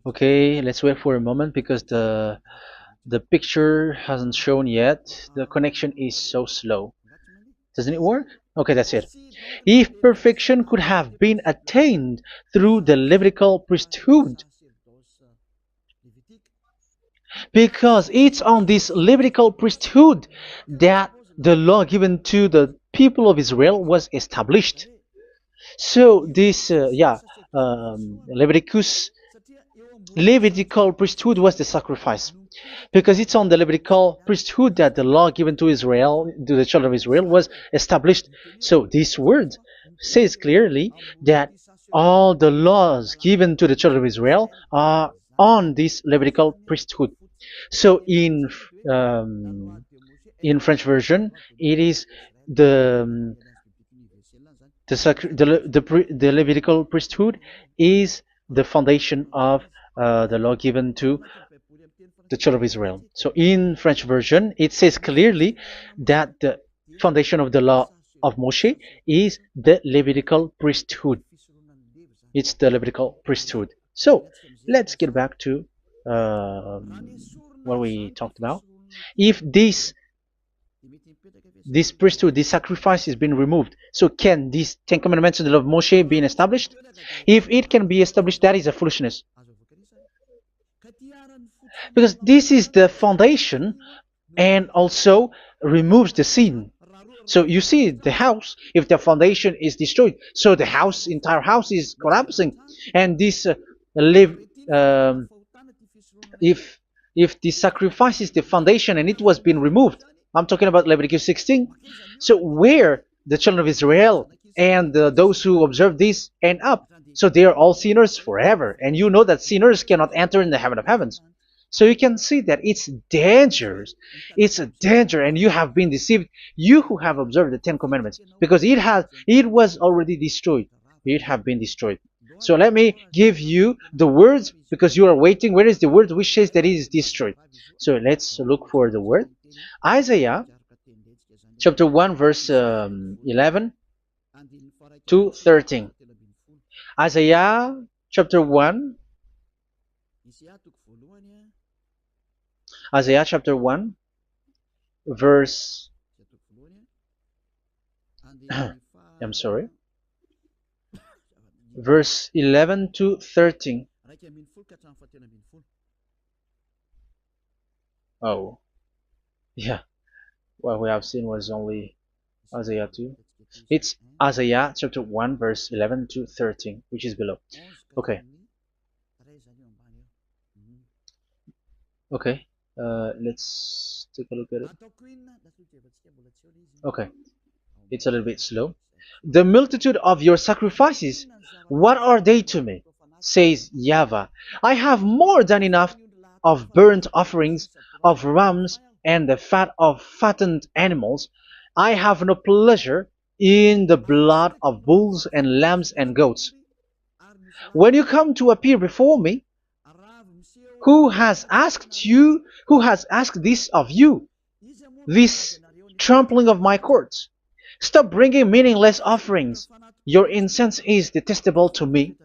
Okay, let's wait for a moment because the picture hasn't shown yet. The connection is so slow. Doesn't it work? Okay, that's it. If perfection could have been attained through the Levitical priesthood, because it's on this Levitical priesthood that the law given to the people of Israel was established. So this, Levitical priesthood was the sacrifice, because it's on the Levitical priesthood that the law given to Israel, to the children of Israel, was established. So this word says clearly that all the laws given to the children of Israel are on this Levitical priesthood. So in French version, it is the the Levitical priesthood is the foundation of the law given to the children of Israel. So in French version, it says clearly that the foundation of the law of Moshe is the Levitical priesthood. It's the Levitical priesthood. So let's get back to what we talked about. If this priesthood, this sacrifice is being removed, so can these Ten Commandments and the law of Moshe be established? If it can be established, that is a foolishness. Because this is the foundation and also removes the sin. So you see the house, if the foundation is destroyed, so the entire house is collapsing. And this if the sacrifice is the foundation and it was being removed, I'm talking about Leviticus 16. So where the children of Israel and those who observe this end up? So they are all sinners forever. And you know that sinners cannot enter in the heaven of heavens. So you can see that it's dangerous. It's a danger, and you have been deceived, you who have observed the Ten Commandments, because it was already destroyed. It have been destroyed. So let me give you the words, because you are waiting. Where is the word which says that it is destroyed? So let's look for the word. Isaiah chapter 1 verse 11 to 13. Isaiah chapter 1 Isaiah chapter 1 verse I'm sorry, verse 11 to 13. Oh, yeah, what we have seen was only Isaiah 2. It's Isaiah chapter 1 verse 11 to 13, which is below. Okay. Okay. Let's take a look at it. Okay, it's a little bit slow. The multitude of your sacrifices, what are they to me? Says YAHVAH. I have more than enough of burnt offerings, of rams, and the fat of fattened animals. I have no pleasure in the blood of bulls and lambs and goats. When you come to appear before me, who has asked this of you, this trampling of my courts? Stop bringing meaningless offerings. Your incense is detestable to me.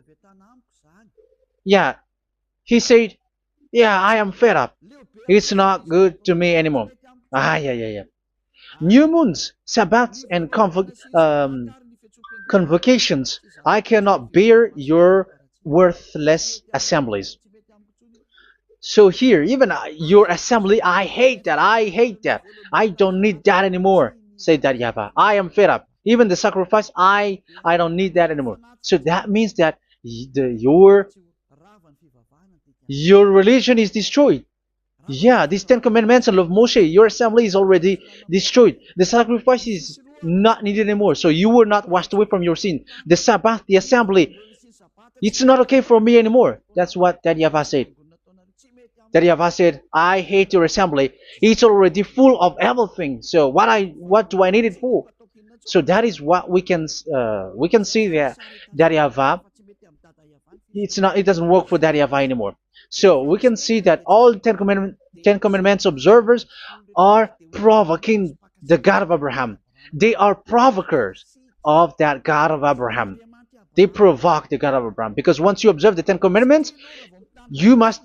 Yeah, he said, yeah, I am fed up. It's not good to me anymore. Yeah. New moons, Sabbaths, and convocations. I cannot bear your worthless assemblies. So here, even your assembly, I hate that. I hate that. I don't need that anymore. Say that, YAHVAH. I am fed up. Even the sacrifice, I don't need that anymore. So that means that your religion is destroyed. Yeah, these Ten Commandments and love Moshe, your assembly is already destroyed. The sacrifice is not needed anymore. So you were not washed away from your sin. The Sabbath, the assembly, it's not okay for me anymore. That's what that YAHVAH said. That YAHVAH said, I hate your assembly. It's already full of everything. So what do I need it for? So that is what we can see there. That YAHVAH, it doesn't work for that YAHVAH anymore. So we can see that all Ten Commandments observers are provoking the God of Abraham. They are provokers of that God of Abraham. They provoke the God of Abraham, because once you observe the Ten Commandments, You must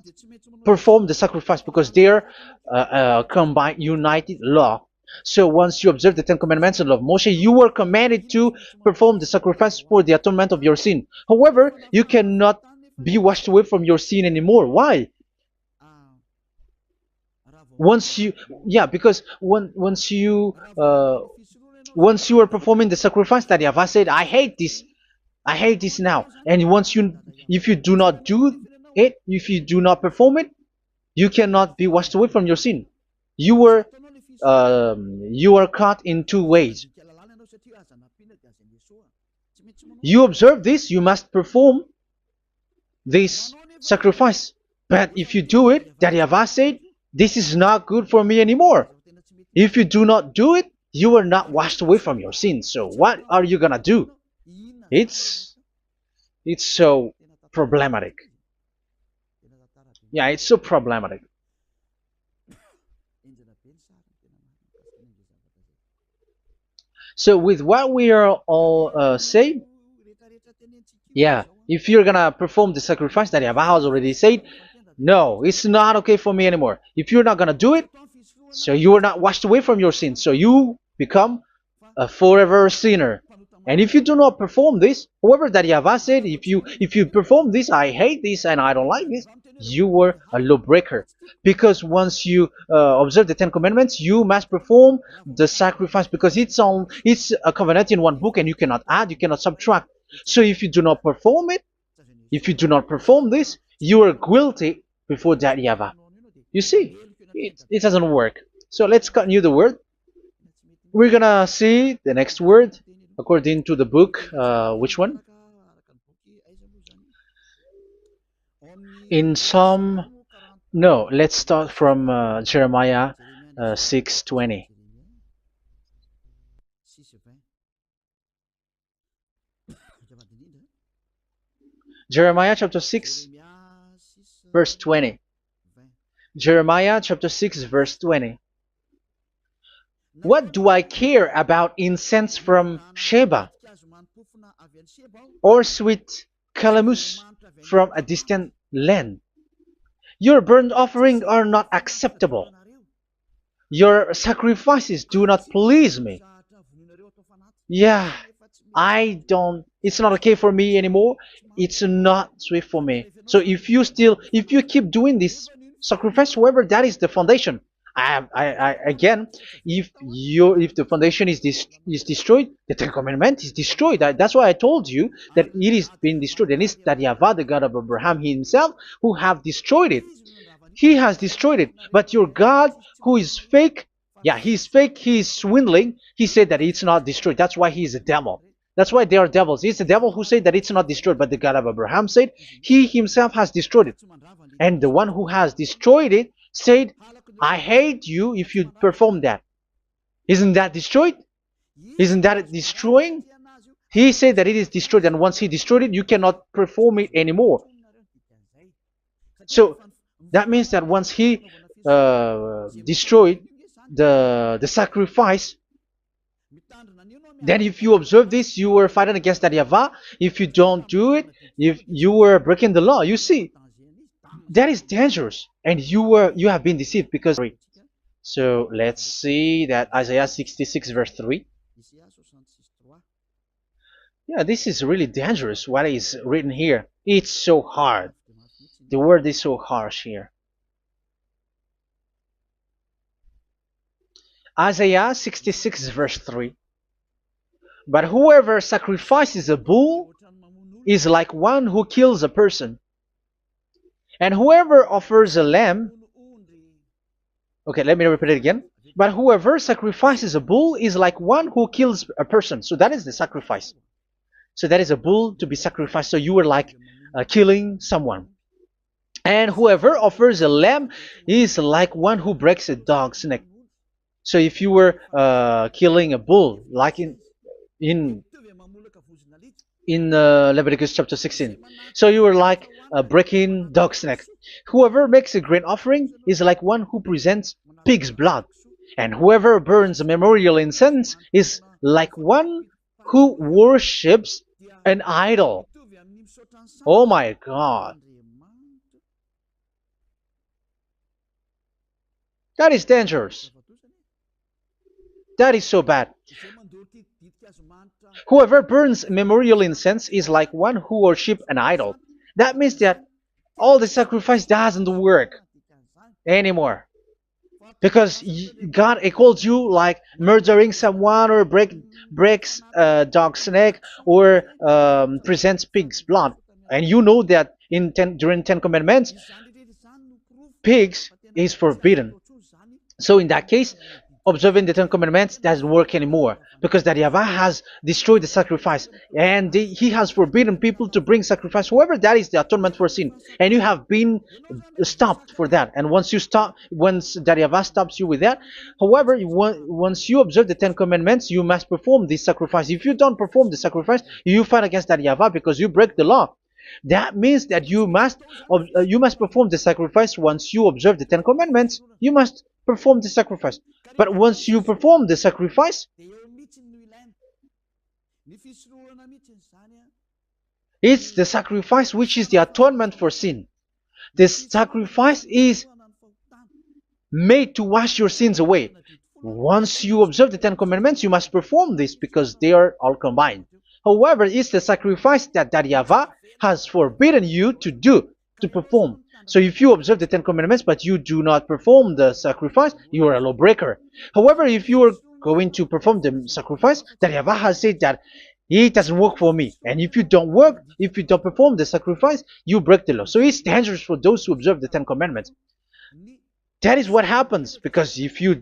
perform the sacrifice because they're combined, united law. So once you observe the Ten Commandments and love Moshe, you were commanded to perform the sacrifice for the atonement of your sin. However, you cannot be washed away from your sin anymore. Why? Once you, yeah, because once you are performing the sacrifice that Yahweh said, I hate this now. And once you, if you do not do it, if you do not perform it, you cannot be washed away from your sin. You are caught in two ways. You observe this, you must perform this sacrifice. But if you do it, that Yahweh said, this is not good for me anymore. If you do not do it, you are not washed away from your sins. So what are you gonna do? It's so problematic. Yeah, it's so problematic. So with what we are all saying, yeah, if you're gonna perform the sacrifice that Yahweh has already said, no, it's not okay for me anymore. If you're not gonna do it, so you are not washed away from your sins. So you become a forever sinner. And if you do not perform this, however that Yahweh said, if you perform this, I hate this and I don't like this, you were a lawbreaker. Because once you observe the Ten Commandments, you must perform the sacrifice because it's a covenant in one book and you cannot add, you cannot subtract. So if you do not perform it, if you do not perform this, you are guilty before that Yahweh. You see, it doesn't work. So let's continue the word. We're gonna see the next word according to the book. Which one? In Psalm. No, let's start from Jeremiah 6:20. Jeremiah chapter 6, verse 20. Jeremiah chapter 6, verse 20. What do I care about incense from Sheba, or sweet calamus from a distant land? Your burnt offerings are not acceptable. Your sacrifices do not please me. Yeah, it's not okay for me anymore. It's not sweet for me. So if you keep doing this sacrifice, however, that is the foundation. Again, if the foundation is destroyed, the Ten Commandment is destroyed. That's why I told you that it is being destroyed, and it's that Yahweh, the God of Abraham himself, who have destroyed it. He has destroyed it. But your God, who is fake, yeah, he's fake, he's swindling. He said that it's not destroyed. That's why he is a devil. That's why they are devils. It's the devil who said that it's not destroyed, but the God of Abraham said he himself has destroyed it. And the one who has destroyed it said, I hate you if you perform that. Isn't that destroyed? Isn't that destroying? He said that it is destroyed, and once he destroyed it, you cannot perform it anymore. So that means that once he destroyed the sacrifice, then if you observe this, you were fighting against that Yahweh. If you don't do it, if you were breaking the law, you see, that is dangerous, and you have been deceived because. So let's see that Isaiah 66 verse 3. Yeah, this is really dangerous. What is written here? It's so hard. The word is so harsh here. Isaiah 66 verse 3. But whoever sacrifices a bull is like one who kills a person. And whoever offers a lamb... Okay, let me repeat it again. But whoever sacrifices a bull is like one who kills a person. So that is the sacrifice. So that is a bull to be sacrificed. So you were like killing someone. And whoever offers a lamb is like one who breaks a dog's neck. So if you were killing a bull, like in Leviticus chapter 16, so you were like breaking dog's neck. Whoever makes a grain offering is like one who presents pig's blood, and whoever burns a memorial incense is like one who worships an idol. Oh my God! That is dangerous. That is so bad. Whoever burns memorial incense is like one who worships an idol. That means that all the sacrifice doesn't work anymore. Because God calls you like murdering someone or breaks a dog's neck or presents pig's blood. And you know that during Ten Commandments, pigs is forbidden. So in that case, observing the Ten Commandments doesn't work anymore because that YAHVAH has destroyed the sacrifice and he has forbidden people to bring sacrifice. However, that is the atonement for sin, and you have been stopped for that. And once that YAHVAH stops you with that, however, once you observe the Ten Commandments, you must perform this sacrifice. If you don't perform the sacrifice, you fight against that YAHVAH because you break the law. That means that you must perform the sacrifice. Once you observe the Ten Commandments, you must perform the sacrifice. But once you perform the sacrifice, it's the sacrifice which is the atonement for sin. This sacrifice is made to wash your sins away. Once you observe the Ten Commandments, you must perform this because they are all combined. However, it's the sacrifice that YAHVAH has forbidden you to perform. So if you observe the Ten Commandments but you do not perform the sacrifice, you are a lawbreaker. However, if you are going to perform the sacrifice, that YAHVAH has said that it doesn't work for me. And if you don't perform the sacrifice, you break the law. So it's dangerous for those who observe the Ten Commandments. That is what happens, because if you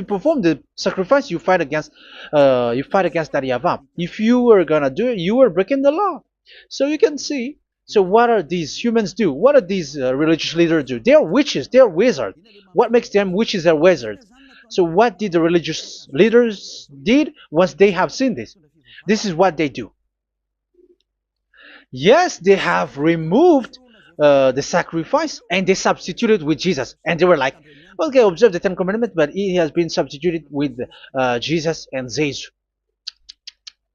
perform the sacrifice, you fight against that YAHVAH. If you are gonna do it, you are breaking the law. So you can see. So what are these humans do? What are these religious leaders do? They are witches. They are wizards. What makes them witches or wizards? So what did the religious leaders did once they have seen this? This is what they do. Yes, they have removed the sacrifice and they substituted with Jesus, and they were like, okay, observe the Ten Commandments, but he has been substituted with Jesus and Jesus.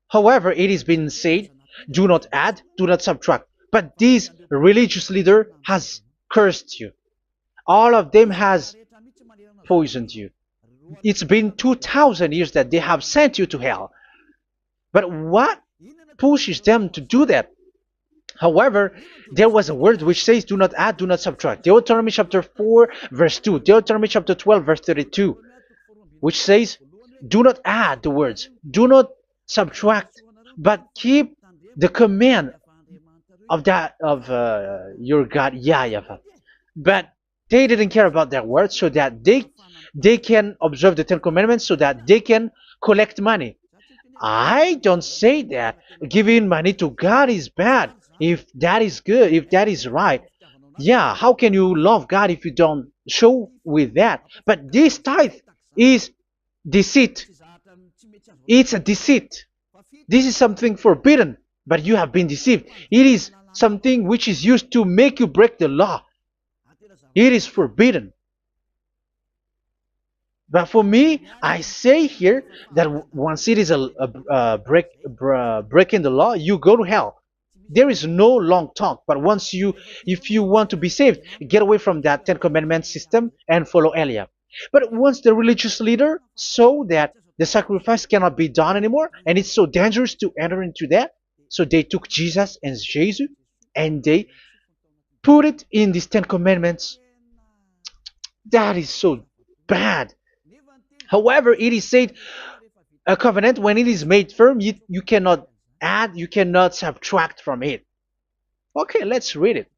However, it has been said, do not add, do not subtract. But this religious leader has cursed you. All of them has poisoned you. It's been 2,000 years that they have sent you to hell. But what pushes them to do that? However, there was a word which says, do not add, do not subtract. Deuteronomy chapter 4, verse 2. Deuteronomy chapter 12, verse 32. Which says, do not add the words, do not subtract, but keep the command of your God, YAHVAH. But they didn't care about their words, so that they can observe the Ten Commandments, so that they can collect money. I don't say that giving money to God is bad. If that is good, if that is right, yeah, how can you love God if you don't show with that? But this tithe is deceit. It's a deceit. This is something forbidden, but you have been deceived. It is something which is used to make you break the law. It is forbidden. But for me, I say here that once it is breaking the law, you go to hell. There is no long talk. But if you want to be saved, get away from that Ten Commandments system and follow Eliab. But once the religious leader saw that the sacrifice cannot be done anymore, and it's so dangerous to enter into that, so they took Jesus and Jesus and they put it in these Ten Commandments. That is so bad. However, it is said a covenant, when it is made firm, you cannot add, you cannot subtract from it. Okay, let's read it.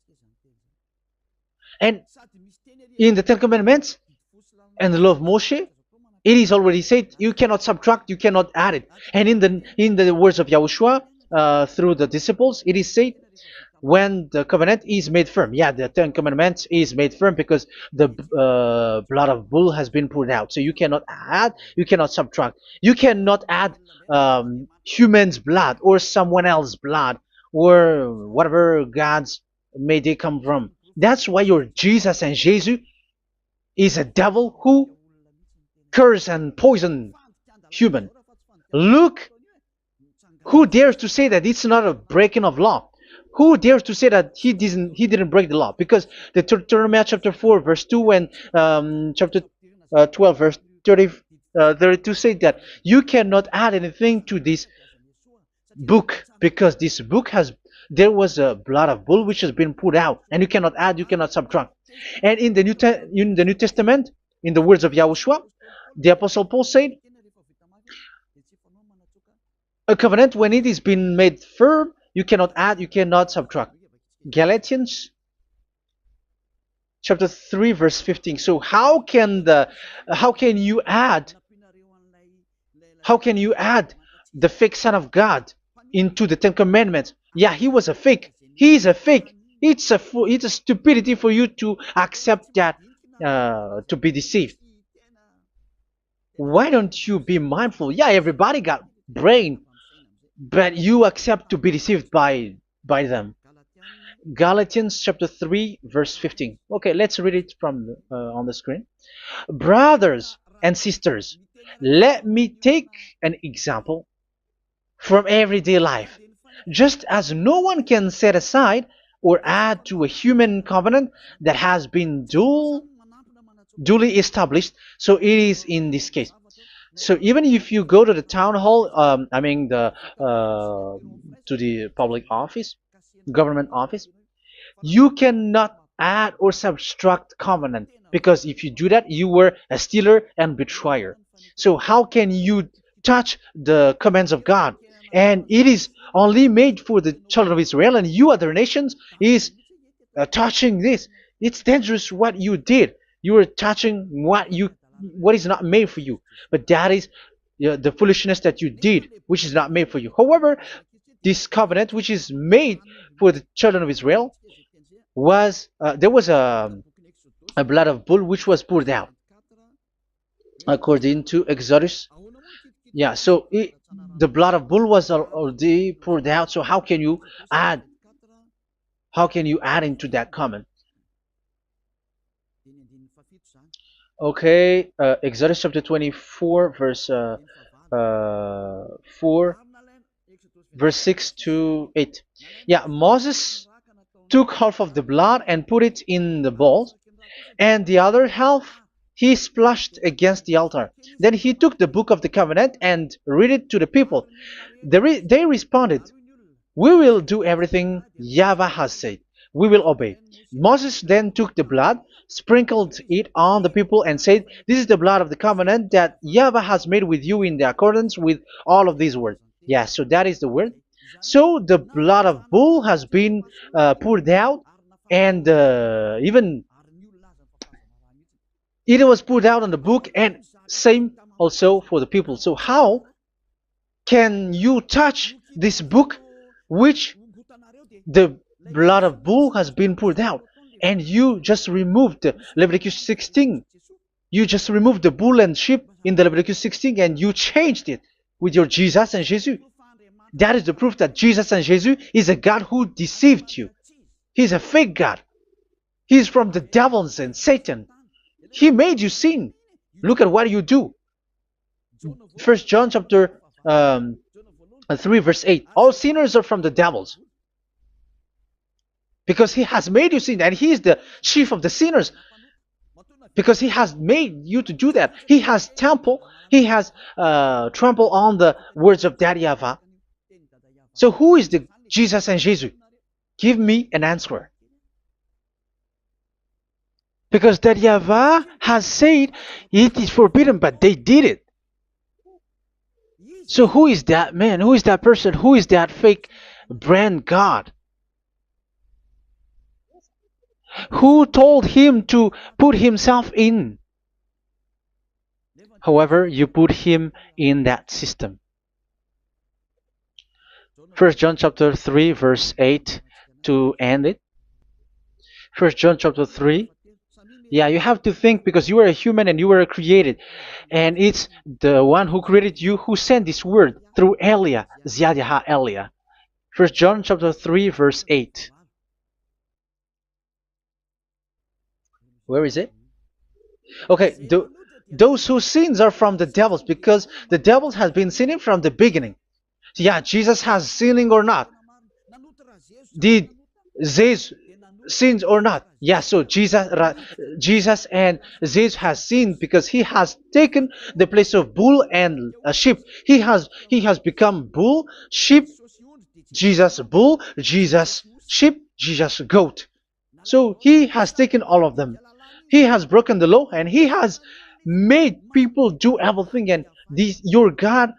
And in the Ten Commandments and the law of Moshe, it is already said you cannot subtract, you cannot add it. And in the words of YAHOSHUAH through the disciples, it is said when the covenant is made firm. Yeah, the Ten Commandments is made firm because the blood of bull has been poured out. So you cannot add, you cannot subtract. You cannot add human's blood or someone else's blood or whatever gods may they come from. That's why your Jesus and Jesus is a devil who curse and poison human. Look, who dares to say that it's not a breaking of law? Who dares to say that he didn't break the law? Because the Deuteronomy chapter 4 verse 2 and chapter 12 verse 30, 32 say that you cannot add anything to this book because this book has there was a blood of bull which has been put out, and you cannot add, you cannot subtract. And in the New Testament, in the words of Yahushua, the Apostle Paul said, a covenant when it is been made firm, you cannot add, you cannot subtract. Galatians chapter 3 verse 15. So how can you add the fake son of God into the Ten Commandments? Yeah, he was a fake. He is a fake. It's a stupidity for you to accept that, to be deceived. Why don't you be mindful? Yeah, everybody got brain, but you accept to be deceived by them. Galatians chapter 3 verse 15. Okay, let's read it from on the screen. Brothers and sisters, let me take an example from everyday life. Just as no one can set aside or add to a human covenant that has been duly established, so it is in this case. So even if you go to the town hall, to the public office, government office, you cannot add or subtract covenant, because if you do that, you were a stealer and betrayer. So how can you touch the commands of God? And it is only made for the children of Israel, and you other nations is touching this. It's dangerous what you did. You are touching what is not made for you. But that is the foolishness that you did, which is not made for you. However, this covenant, which is made for the children of Israel, was there was a blood of bull which was poured out according to Exodus. Yeah, so the blood of bull was already poured out. So how can you add? How can you add into that comment? Okay, Exodus chapter 24, verse 4, verse 6 to 8. Yeah, Moses took half of the blood and put it in the bowl, and the other half he splashed against the altar. Then he took the book of the covenant and read it to the people. They responded, "We will do everything YAHVAH has said. We will obey." Moses then took the blood, sprinkled it on the people, and said, "This is the blood of the covenant that YAHVAH has made with you in accordance with all of these words." Yeah, so that is the word. So the blood of bull has been poured out, and even it was poured out on the book, and same also for the people. So how can you touch this book which the blood of bull has been poured out? And you just removed Leviticus 16. You just removed the bull and sheep in the Leviticus 16, and you changed it with your Jesus and Jesus. That is the proof that Jesus and Jesus is a God who deceived you. He's a fake God. He's from the devils and Satan. He made you sin. Look at what you do. First John chapter 3 verse 8. All sinners are from the devils, because he has made you sin, and he is the chief of the sinners, because he has made you to do that. He has trampled on the words of Daddy YAHVAH. So who is the Jesus and Jesus? Give me an answer. Because Daddy YAHVAH has said it is forbidden, but they did it. So who is that man? Who is that person? Who is that fake brand God? Who told him to put himself in? However, you put him in that system. First John chapter 3 verse 8 to end it. First John chapter 3. Yeah, you have to think, because you are a human and you were created. And it's the one who created you who sent this word through Elia, Ziadiha Elia. First John chapter 3 verse 8. Where is it? Okay, those whose sins are from the devils, because the devils has been sinning from the beginning. Yeah, Jesus has sinning or not. Did sins or not? Yeah, so Jesus and Jesus has sinned because he has taken the place of bull and a sheep. He has become bull, sheep, Jesus bull, Jesus sheep, Jesus goat. So he has taken all of them. He has broken the law and he has made people do everything. And your God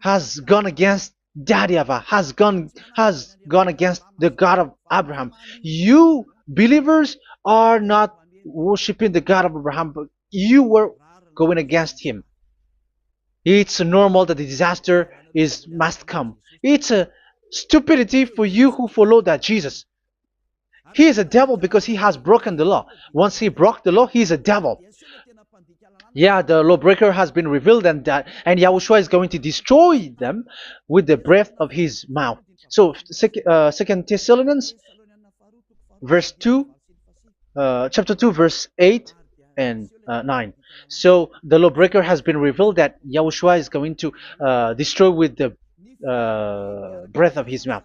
has gone against Daddy Ava, has gone against the God of Abraham. You believers are not worshiping the God of Abraham, but you were going against him. It's normal that the disaster is must come. It's a stupidity for you who follow that Jesus. He is a devil because he has broken the law. Once he broke the law, he is a devil. Yeah, the lawbreaker has been revealed, and Yahushua is going to destroy them with the breath of his mouth. So, Second Thessalonians, verse 2, chapter 2, verse 8 and 9. So the lawbreaker has been revealed that Yahushua is going to destroy with the breath of his mouth.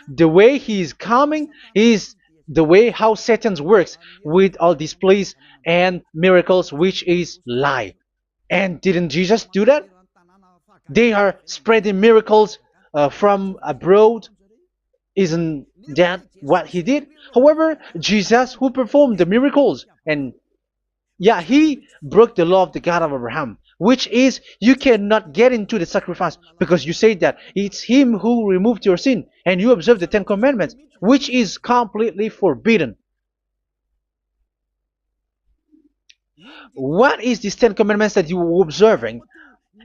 The way he is coming is the way how Satan works with all displays and miracles, which is lie. And didn't Jesus do that? They are spreading miracles from abroad. Isn't that what he did? However, Jesus, who performed the miracles, and yeah, he broke the law of the God of Abraham, which is you cannot get into the sacrifice because you say that it's him who removed your sin and you observe the Ten Commandments, which is completely forbidden. What is these Ten Commandments that you were observing?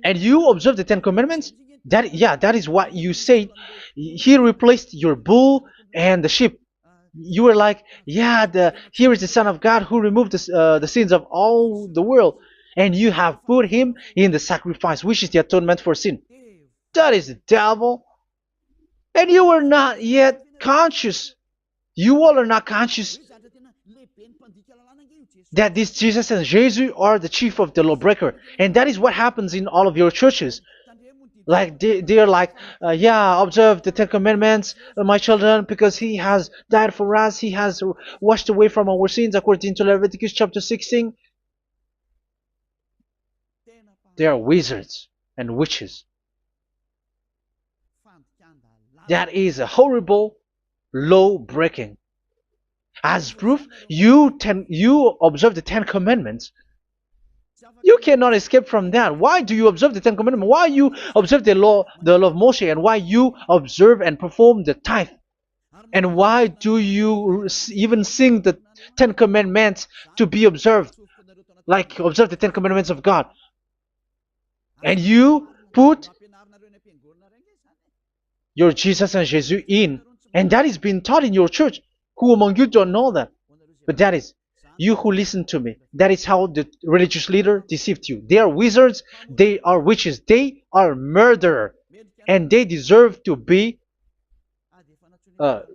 And you observe the Ten Commandments? That is what you said. He replaced your bull and the sheep. You were like, yeah, here is the Son of God who removed the sins of all the world, and you have put him in the sacrifice, which is the atonement for sin. That is the devil, and you are not yet conscious. You all are not conscious that this Jesus and Jesus are the chief of the lawbreaker, and that is what happens in all of your churches. Like they are like, yeah, observe the Ten Commandments, my children, because he has died for us. He has washed away from our sins, according to Leviticus chapter 16. They are wizards and witches. That is a horrible law breaking. As proof, you observe the Ten Commandments. You cannot escape from that. Why do you observe the Ten Commandments? Why you observe the law of Moshe, and why you observe and perform the tithe? And why do you even sing the Ten Commandments to be observed? Like observe the Ten Commandments of God. And you put your Jesus and Jesus in. And that is being taught in your church. Who among you don't know that? But that is you who listen to me. That is how the religious leader deceived you. They are wizards. They are witches. They are murderers. And they deserve to be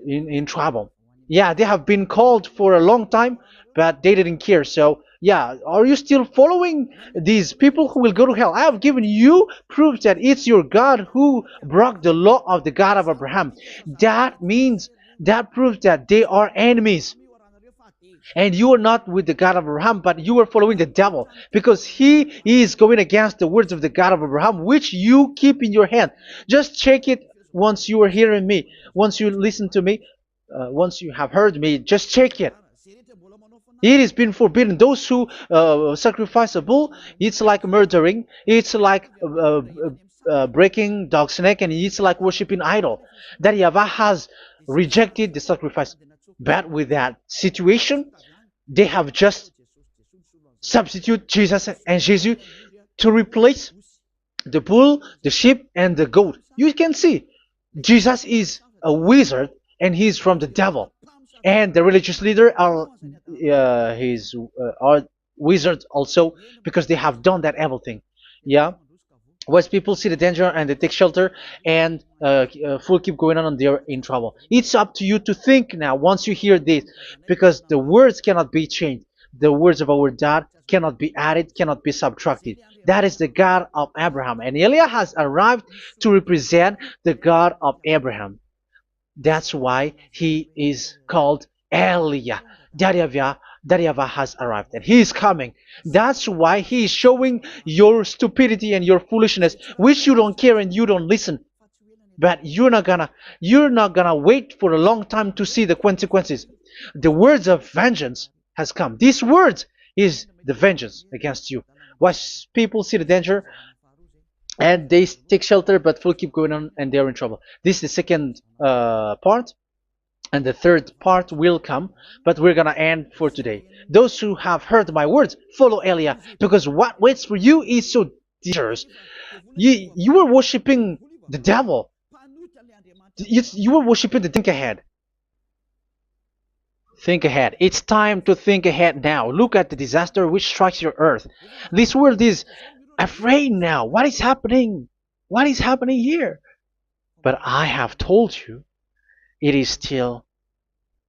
in trouble. Yeah, they have been called for a long time, but they didn't care. So, yeah, are you still following these people who will go to hell? I have given you proof that it's your God who broke the law of the God of Abraham. That proves that they are enemies. And you are not with the God of Abraham, but you are following the devil, because he is going against the words of the God of Abraham, which you keep in your hand. Just check it once you are hearing me, once you listen to me, once you have heard me, just check it. It has been forbidden. Those who sacrifice a bull, it's like murdering, it's like breaking dog's neck, and it's like worshiping idol. That YAHVAH has rejected the sacrifice. But with that situation, they have just substitute Jesus and Jesus to replace the bull, the sheep, and the goat. You can see Jesus is a wizard and he's from the devil. And the religious leader are wizards also, because they have done that evil thing. Yeah. Once people see the danger and they take shelter, and full keep going on, and they're in trouble. It's up to you to think now once you hear this, because the words cannot be changed. The words of our God cannot be added, cannot be subtracted. That is the God of Abraham, and Eliah has arrived to represent the God of Abraham. That's why he is called Elia, Daryava has arrived and he is coming. That's why he is showing your stupidity and your foolishness, which you don't care and you don't listen. But you're not gonna wait for a long time to see the consequences. The words of vengeance has come. These words is the vengeance against you. Watch people see the danger and they take shelter, but will keep going on and they're in trouble. This is the second part, and the third part will come, but we're gonna end for today. Those who have heard my words, follow Elia, because what waits for you is so dangerous. You were worshiping the devil. You were worshiping the think ahead. Think ahead. It's time to think ahead now. Look at the disaster which strikes your earth. This world is afraid now. What is happening? What is happening here? But I have told you, it is still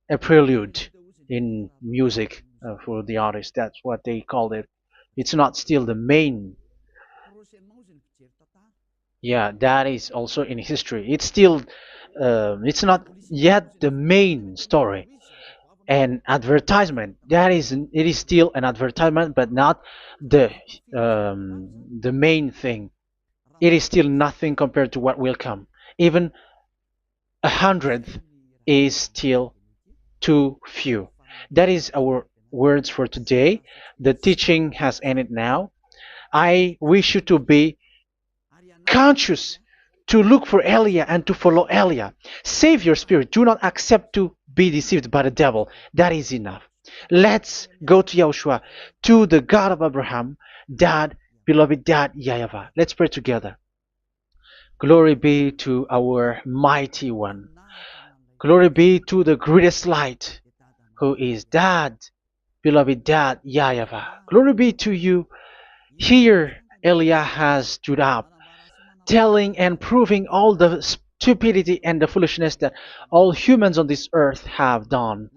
a prelude in music for the artist. That's what they called it. It's not still the main. Yeah, that is also in history. It's still, it's not yet the main story. An advertisement. It is still an advertisement, but not the the main thing. It is still nothing compared to what will come. Even a hundredth is still too few. That is our words for today. The teaching has ended now. I wish you to be conscious, to look for Elia and to follow Elia. Save your spirit. Do not accept to be deceived by the devil. That is enough. Let's go to Yahushua, to the God of Abraham, Dad, beloved Dad, YAHVAH. Let's pray together. Glory be to our mighty one. Glory be to the greatest light, who is Dad, beloved Dad, YAHVAH. Glory be to you. Here, Elia has stood up, telling and proving all the stupidity and the foolishness that all humans on this earth have done.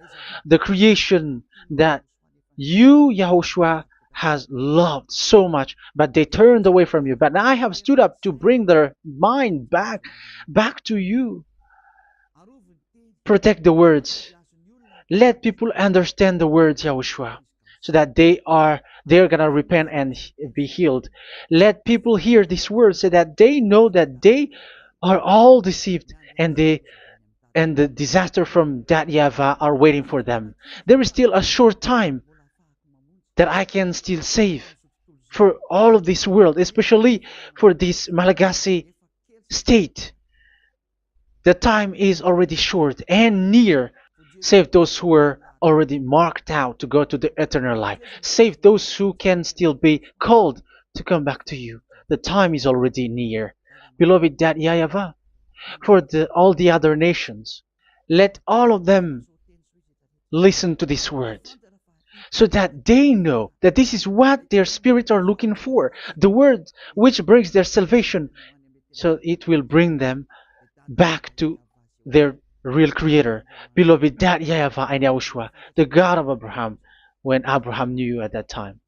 The creation that you, Yahushua, has loved so much, but they turned away from you. But I have stood up to bring their mind back to you. Protect the words. Let people understand the words, Yahushua, so that they're gonna repent and be healed. Let people hear these words so that they know that they are all deceived and the disaster from that YAHVAH are waiting for them. There is still a short time that I can still save for all of this world, especially for this Malagasy state. The time is already short and near. Save those who are already marked out to go to the eternal life. Save those who can still be called to come back to you. The time is already near. Beloved Dad YAHVAH, for all the other nations, let all of them listen to this word so that they know that this is what their spirits are looking for. The word which brings their salvation. So it will bring them back to their real creator, beloved Dad YAHVAH and Yahushua, the God of Abraham, when Abraham knew you at that time.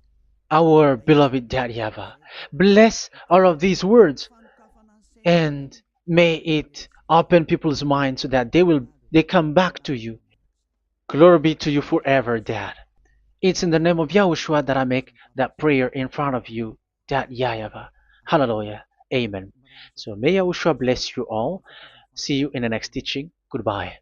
Our beloved Dad YAHVAH, bless all of these words and may it open people's minds so that they come back to you. Glory be to you forever, Dad. It's in the name of Yahushua that I make that prayer in front of you, Dad YAHVAH. Hallelujah. Amen. So may Yahushua bless you all. See you in the next teaching. Goodbye.